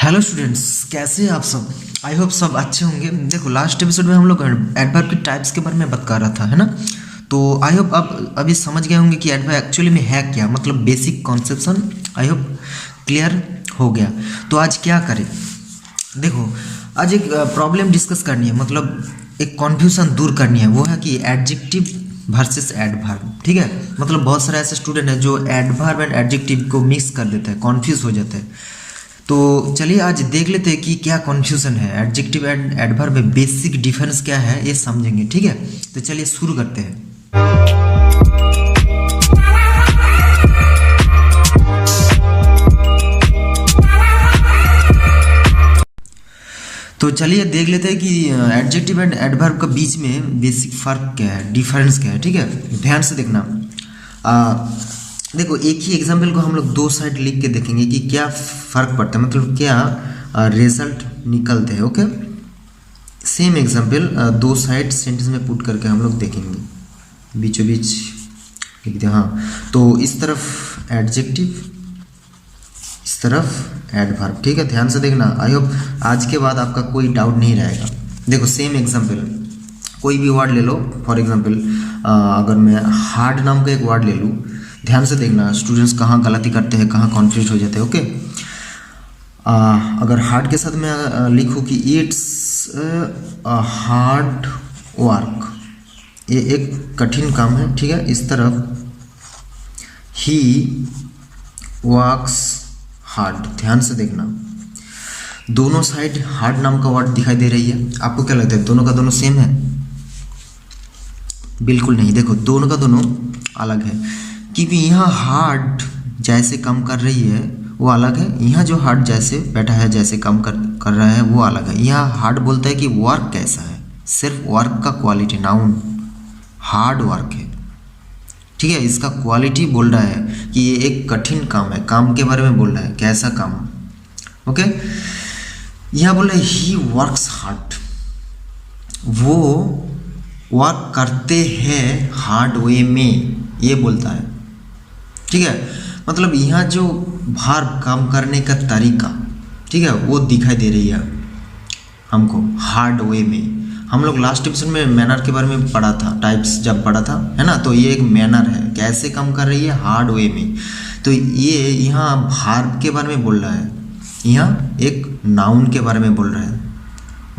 Hello students, कैसे हैं आप सब। आई होप सब अच्छे होंगे। देखो, लास्ट एपिसोड में हम लोग एडवर्ब की टाइप्स के बारे में बात कर रहा था, है ना। तो आई होप आप अभी समझ गए होंगे कि एडवर्ब एक्चुअली में है क्या, मतलब basic conception I hope clear हो गया। तो आज क्या करें, देखो आज एक प्रॉब्लम डिस्कस करनी है, मतलब एक कन्फ्यूजन दूर करनी है। वो है कि एडजेक्टिव वर्सेस एडवर्ब, ठीक है। मतलब बहुत सारे ऐसे स्टूडेंट हैं जो एडवर्ब एंड एडजेक्टिव को मिक्स कर देते हैं, कन्फ्यूज हो जाते हैं। तो चलिए आज देख लेते हैं कि क्या कन्फ्यूजन है, एडजेक्टिव एंड एडवर्ब में बेसिक डिफरेंस क्या है, ये समझेंगे, ठीक है। तो चलिए शुरू करते हैं। तो चलिए देख लेते हैं कि एडजेक्टिव एंड एडवर्ब का बीच में बेसिक फ़र्क क्या है, डिफरेंस क्या है, ठीक है। ध्यान से देखना। देखो, एक ही एग्जाम्पल को हम लोग दो साइड लिख के देखेंगे कि क्या फ़र्क पड़ता है, मतलब क्या रिजल्ट निकलते हैं। ओके, सेम एग्जाम्पल दो साइड सेंटेंस में पुट करके हम लोग देखेंगे, बीचों बीच लिख दे। हाँ, तो इस तरफ एडजेक्टिव, इस तरफ एडवर्ब, ठीक है। ध्यान से देखना। आई होप आज के बाद आपका कोई डाउट नहीं रहेगा। देखो सेम एग्जाम्पल, कोई भी वर्ड ले लो। फॉर एग्जाम्पल अगर मैं हार्ड नाम का एक वर्ड ले लूँ, ध्यान से देखना स्टूडेंट्स कहाँ गलती करते हैं, कहाँ कन्फ्यूज हो जाते हैं। ओके, अगर हार्ड के साथ मैं लिखूँ कि इट्स हार्ड वर्क, ये एक कठिन काम है, ठीक है। इस तरफ ही वर्क्स हार्ड। ध्यान से देखना, दोनों साइड हार्ड नाम का वर्ड दिखाई दे रही है। आपको क्या लगता है, दोनों का दोनों सेम है? बिल्कुल नहीं। देखो, दोनों का दोनों अलग है, क्योंकि यहाँ हार्ड जैसे काम कर रही है वो अलग है, यहाँ जो हार्ड जैसे बैठा है, जैसे काम कर रहा है वो अलग है। यहाँ हार्ड बोलता है कि वर्क कैसा है, सिर्फ वर्क का क्वालिटी, नाउन हार्ड वर्क है, ठीक है। इसका क्वालिटी बोल रहा है कि ये एक कठिन काम है, काम के बारे में बोल रहा है, कैसा काम। ओके, यहाँ बोल रहा है ही वर्क्स हार्ड, वो वर्क करते हैं हार्ड वे में, ये बोलता है, ठीक है। मतलब यहाँ जो वर्ब काम करने का तरीका, ठीक है, वो दिखाई दे रही है हमको हार्ड वे में। हम लोग लास्ट एपिसोड में मैनर के बारे में पढ़ा था, टाइप्स जब पढ़ा था, है ना। तो ये एक मैनर है, कैसे काम कर रही है, हार्ड वे में। तो ये यहाँ वर्ब के बारे में बोल रहा है, यहाँ एक नाउन के बारे में बोल रहा है,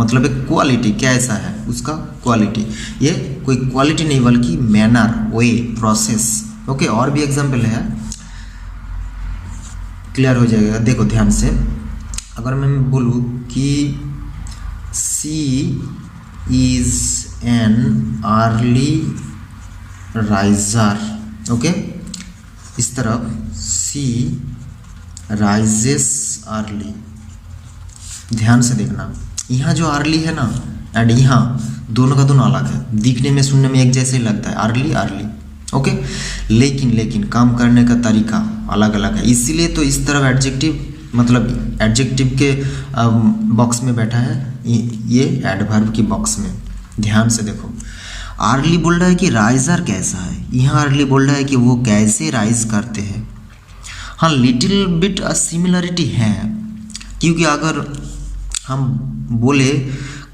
मतलब एक क्वालिटी कैसा है उसका क्वालिटी। ये कोई क्वालिटी नहीं बल्कि मैनर, वे, प्रोसेस। ओके, और भी एग्जाम्पल है, क्लियर हो जाएगा। देखो ध्यान से, अगर मैं बोलूँ कि she is an early riser, okay, इस तरफ सी राइजेस अर्ली। ध्यान से देखना, यहाँ जो अर्ली है ना एंड यहाँ दोनों का दोनों अलग है, दिखने में सुनने में एक जैसे ही लगता है, अर्ली अर्ली, ओके। लेकिन काम करने का तरीका अलग अलग है, इसीलिए तो इस तरफ एडजेक्टिव, मतलब एडजेक्टिव के बॉक्स में बैठा है, ये एडवर्ब की बॉक्स में। ध्यान से देखो, अर्ली बोल रहा है कि राइजर कैसा है, यहाँ अर्ली बोल रहा है कि वो कैसे राइज करते हैं। हाँ, लिटिल बिट सिमिलरिटी है, क्योंकि अगर हम बोले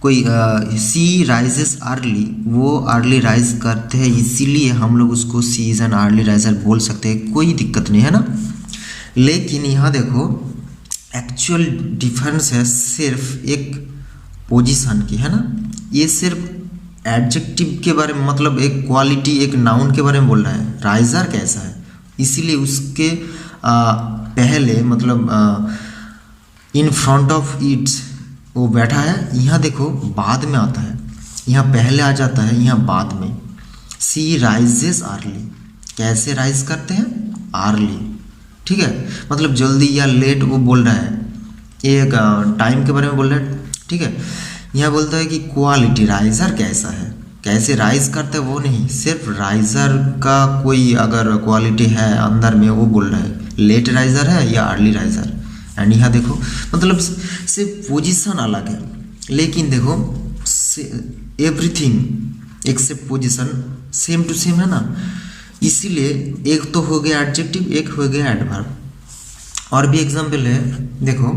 कोई सी राइजेस अर्ली, वो अर्ली राइज करते हैं, इसीलिए हम लोग उसको सी इज एन अर्ली राइजर बोल सकते हैं, कोई दिक्कत नहीं है ना। लेकिन यहाँ देखो एक्चुअल डिफरेंस है सिर्फ एक पोजीशन की, है ना। ये सिर्फ एडजेक्टिव के बारे में, मतलब एक क्वालिटी, एक नाउन के बारे में बोल रहा है, राइजर कैसा है, इसीलिए उसके पहले, मतलब इन फ्रंट ऑफ इट वो बैठा है। यहाँ देखो बाद में आता है, यहाँ पहले आ जाता है, यहाँ बाद में। सी राइजेस अर्ली, कैसे राइज करते हैं, अर्ली, ठीक है, मतलब जल्दी या लेट वो बोल रहा है, एक टाइम के बारे में बोल रहा है, ठीक है। यहाँ बोलता है कि क्वालिटी, राइजर कैसा है, कैसे राइज करते हैं वो नहीं, सिर्फ राइजर का कोई अगर क्वालिटी है अंदर में वो बोल रहा है, लेट राइजर है या अर्ली राइजर। एंड यहाँ देखो, मतलब सिर्फ पोजीशन अलग है, लेकिन देखो everything except position same to same है ना। इसीलिए एक तो हो गया एडजेक्टिव, एक हो गया एडवर्ब। और भी एग्जाम्पल है, देखो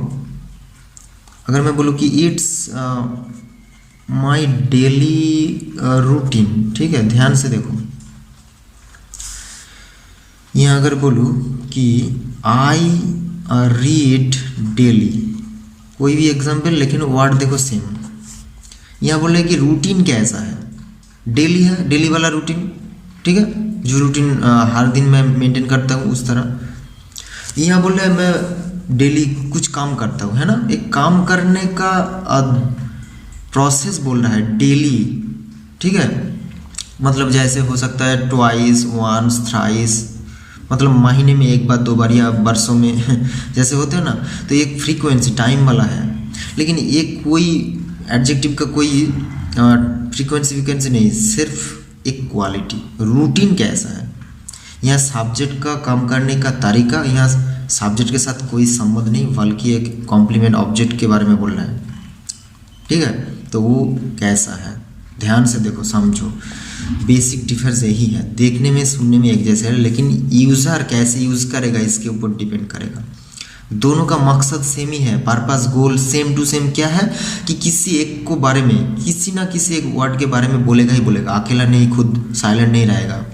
अगर मैं बोलूँ कि इट्स माई डेली रूटीन, ठीक है, ध्यान से देखो, यहाँ अगर बोलूँ कि आई रीड डेली, कोई भी एग्जाम्पल, लेकिन वर्ड देखो सेम। यहाँ बोल रहे कि रूटीन कैसा है, डेली है, डेली वाला रूटीन, ठीक है, जो रूटीन हर दिन मैं मेंटेन करता हूँ उस तरह। यहाँ बोल रहे मैं डेली कुछ काम करता हूँ, है ना, एक काम करने का प्रोसेस बोल रहा है डेली, ठीक है, मतलब जैसे हो सकता है ट्वाइस, वंस, थ्राइस, मतलब महीने में एक बार, 2 बार, या वर्षों में जैसे होते हैं ना, तो एक फ्रीक्वेंसी टाइम वाला है। लेकिन ये कोई एडजेक्टिव का कोई फ्रीक्वेंसी नहीं, सिर्फ एक क्वालिटी, रूटीन कैसा है। यहाँ सब्जेक्ट का काम करने का तरीका, यहाँ सब्जेक्ट के साथ कोई संबंध नहीं, बल्कि एक कॉम्प्लीमेंट ऑब्जेक्ट के बारे में बोल रहा है, ठीक है। तो वो कैसा है, ध्यान से देखो, समझो, बेसिक डिफरेंस यही है, देखने में सुनने में एक जैसे है, लेकिन यूज़र कैसे यूज़ करेगा इसके ऊपर डिपेंड करेगा। दोनों का मकसद सेम ही है, purpose, goal same to same क्या है कि किसी एक को बारे में, किसी ना किसी एक वर्ड के बारे में बोलेगा ही बोलेगा, अकेला नहीं, खुद साइलेंट नहीं रहेगा,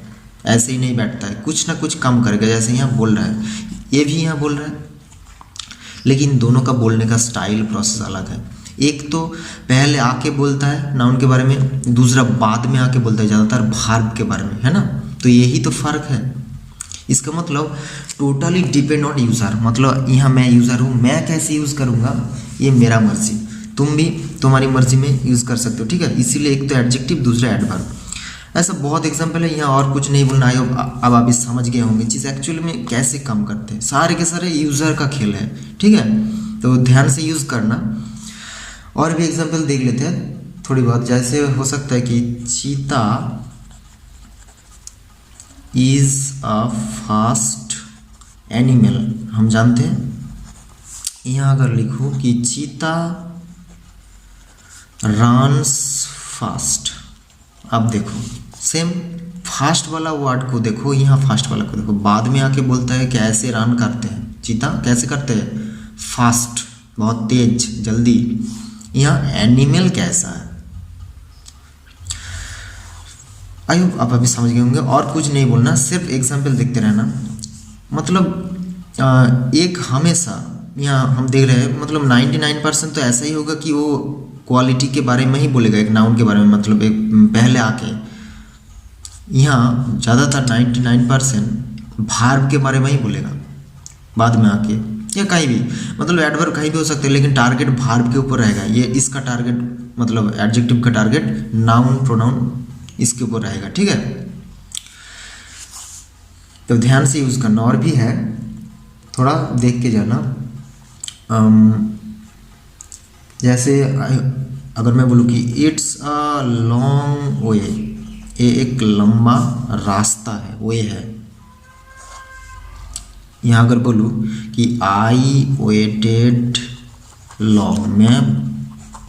ऐसे ही नहीं बैठता है, कुछ ना कुछ काम करेगा, जैसे यहाँ बोल रहा है, ये भी यहाँ बोल रहा है, लेकिन दोनों का बोलने का स्टाइल, प्रोसेस अलग है। एक तो पहले आके बोलता है नाउन के बारे में, दूसरा बाद में आके बोलता है, ज़्यादातर वर्ब के बारे में, है ना। तो यही तो फ़र्क है। इसका मतलब टोटली डिपेंड ऑन यूज़र, मतलब यहाँ मैं यूज़र हूँ, मैं कैसे यूज़ करूँगा ये मेरा मर्जी, तुम भी तुम्हारी मर्जी में यूज़ कर सकते हो, ठीक है। इसीलिए एक तो एडजेक्टिव, दूसरा एडवर्ब। ऐसा बहुत एग्जाम्पल है, यहाँ और कुछ नहीं बोलना है। अब आप इस समझ गए होंगे चीज़ एक्चुअली में कैसे काम करते हैं, सारे के सारे यूज़र का खेल है, ठीक है। तो ध्यान से यूज़ करना। और भी एग्जाम्पल देख लेते हैं थोड़ी बहुत, जैसे हो सकता है कि चीता इज अ फास्ट एनिमल, हम जानते हैं। यहाँ अगर लिखूँ कि चीता रन्स फास्ट, अब देखो सेम फास्ट वाला वर्ड को देखो, यहाँ फास्ट वाला को देखो, बाद में आके बोलता है कैसे रन करते हैं, चीता कैसे करते हैं, फास्ट, बहुत तेज, जल्दी। यहाँ एनिमल कैसा है, आई होप आप अभी समझ गए होंगे। और कुछ नहीं बोलना, सिर्फ एग्जाम्पल देखते रहना। मतलब एक हमेशा यहाँ हम देख रहे हैं, मतलब 99% तो ऐसा ही होगा कि वो क्वालिटी के बारे में ही बोलेगा, एक नाउन के बारे में, मतलब एक पहले आके। यहाँ ज़्यादातर 99% वर्ब के बारे में ही बोलेगा, बाद में आके, या कहीं भी, मतलब एडवर्ब कहीं भी हो सकते हैं, लेकिन टारगेट वर्ब के ऊपर रहेगा। ये इसका टारगेट, मतलब एडजेक्टिव का टारगेट नाउन, प्रोनाउन इसके ऊपर रहेगा, ठीक है। तो ध्यान से यूज़ करना। और भी है, थोड़ा देख के जाना। जैसे अगर मैं बोलूँ कि इट्स अ लॉन्ग वे, ये एक लंबा रास्ता है, वे है। यहाँ अगर बोलूँ कि आई वेटेड लॉन्ग, मैं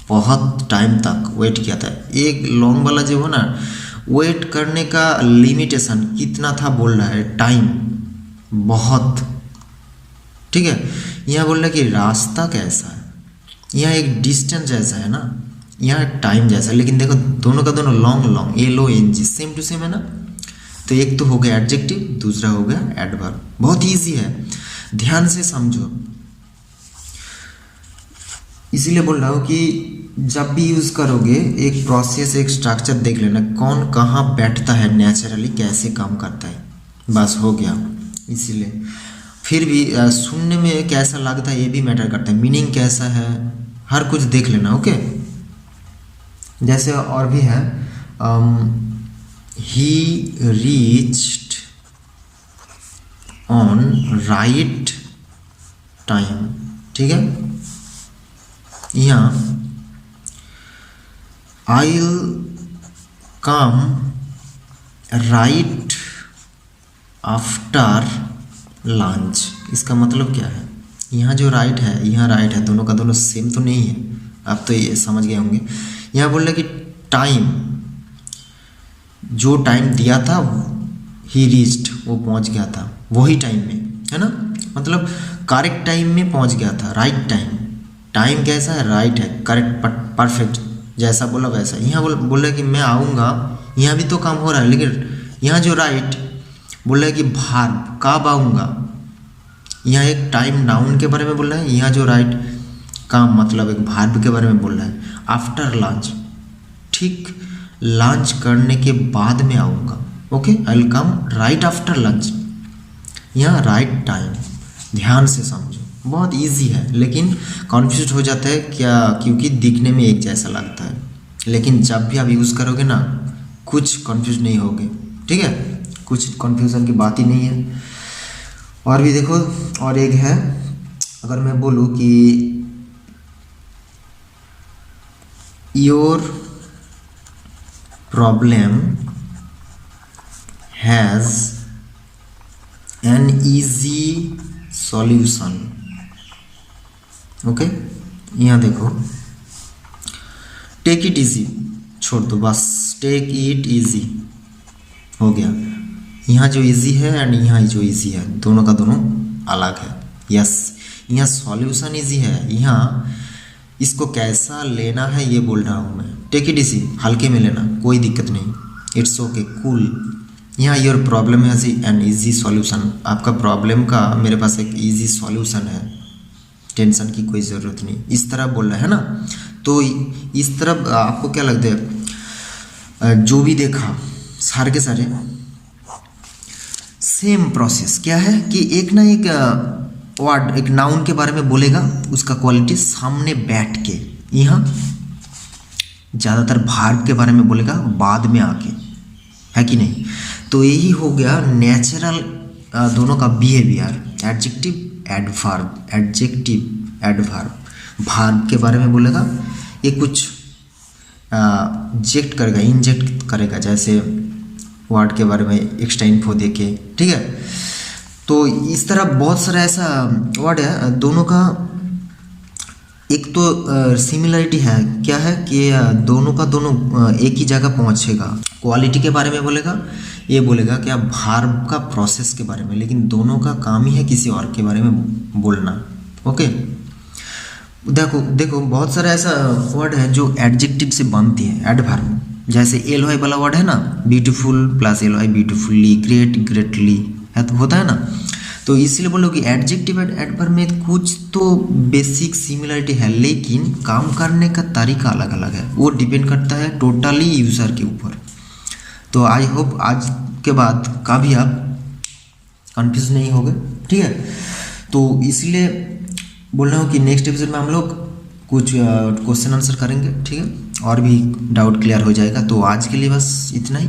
बहुत टाइम तक वेट किया था। एक लॉन्ग वाला जो हो ना, वेट करने का लिमिटेशन कितना था बोल रहा है, टाइम, बहुत, ठीक है। यहाँ बोल रहा है कि रास्ता कैसा है, यहाँ एक डिस्टेंस जैसा है ना, यहाँ टाइम जैसा, लेकिन देखो दोनों का दोनों long, long, LONG, same to same है ना। तो एक तो हो गया एडजेक्टिव, दूसरा हो गया एडवर्ब। बहुत इजी है, ध्यान से समझो। इसीलिए बोल रहा हूँ कि जब भी यूज़ करोगे एक प्रोसेस, एक स्ट्रक्चर देख लेना, कौन कहाँ बैठता है नेचुरली, कैसे काम करता है, बस हो गया। इसीलिए फिर भी सुनने में कैसा लगता है ये भी मैटर करता है, मीनिंग कैसा है, हर कुछ देख लेना, ओके। जैसे और भी है, ही रीच्ड ऑन राइट टाइम, ठीक है। यहाँ I'll come right after lunch, इसका मतलब क्या है, यहाँ जो राइट है, यहाँ राइट है, दोनों का दोनों सेम तो नहीं है, आप तो ये समझ गए होंगे। यहाँ बोल रहे कि टाइम, जो टाइम दिया था, ही रीच्ड, वो पहुँच गया था वही टाइम में, है ना, मतलब करेक्ट टाइम में पहुँच गया था, राइट टाइम, टाइम कैसा है, राइट है, करेक्ट, परफेक्ट, जैसा बोला वैसा। यहाँ बोल रहा है कि मैं आऊँगा, यहाँ भी तो काम हो रहा है, लेकिन यहाँ जो राइट बोल रहा है कि भार्ब कब आऊँगा, यहाँ एक टाइम नाउन के बारे में बोल रहा है, यहाँ जो राइट काम मतलब एक भार्ब के बारे में बोल रहा है। आफ्टर लंच, ठीक लंच करने के बाद में आऊँगा, okay, I will come right after lunch. यहाँ राइट टाइम, ध्यान से समझो, बहुत इजी है, लेकिन कन्फ्यूज हो जाता है क्या, क्योंकि दिखने में एक जैसा लगता है, लेकिन जब भी आप यूज़ करोगे ना कुछ कन्फ्यूज नहीं होगे, ठीक है, कुछ कन्फ्यूज़न की बात ही नहीं है। और भी देखो, और एक है, अगर मैं बोलूँ कि your problem has an easy solution, okay, यहाँ देखो, टेक इट इजी, छोड़ दो बस, टेक इट इजी हो गया। यहाँ जो इजी है एंड यहाँ जो इजी है, दोनों का दोनों अलग है। यस, यहाँ सॉल्यूशन इजी है, यहाँ इसको कैसा लेना है ये बोल रहा हूँ मैं। टेक इट इजी, हल्के में लेना, कोई दिक्कत नहीं, इट्स ओके, कूल। यहाँ योर प्रॉब्लम है एन ईजी सॉल्यूशन, आपका प्रॉब्लम का मेरे पास एक ईजी सॉल्यूशन है, टेंशन की कोई ज़रूरत नहीं, इस तरह बोल रहा है ना। तो इस तरह आपको क्या लगता है, जो भी देखा सारे के सारे सेम प्रोसेस क्या है कि एक ना एक वर्ड, एक नाउन के बारे में बोलेगा, उसका क्वालिटी सामने बैठ के, यहाँ ज़्यादातर भार्ब के बारे में बोलेगा बाद में आके, है कि नहीं। तो यही हो गया नेचुरल दोनों का behaviour, adjective adverb, adjective adverb, verb के बारे में बोलेगा, ये कुछ जेक्ट करेगा, इंजेक्ट करेगा, जैसे वर्ड के बारे में एक्सटेंड फो दे के, ठीक है। तो इस तरह बहुत सारा ऐसा वर्ड है, दोनों का एक तो सिमिलरिटी है, क्या है कि दोनों का दोनों एक ही जगह पहुंचेगा। क्वालिटी के बारे में बोलेगा, ये बोलेगा कि आप भार्ब का प्रोसेस के बारे में, लेकिन दोनों का काम ही है किसी और के बारे में बोलना, ओके। देखो देखो बहुत सारा ऐसा वर्ड है जो एडजेक्टिव से बनती है, एडवर्ब, जैसे एल वाई वाला वर्ड है ना, beautiful plus L Y, beautifully, great greatly, है तो होता है ना। तो इसलिए बोलो कि एडजेक्टिव एडवर्ब में कुछ तो बेसिक सिमिलरिटी है, लेकिन काम करने का तरीका अलग अलग है, वो डिपेंड करता है टोटली यूज़र के ऊपर। तो आई होप आज के बाद कभी आप कंफ्यूज नहीं होगे, ठीक है। तो इसलिए बोल रहा हूँ कि नेक्स्ट एपिसोड में हम लोग कुछ क्वेश्चन आंसर करेंगे, ठीक है, और भी डाउट क्लियर हो जाएगा। तो आज के लिए बस इतना ही।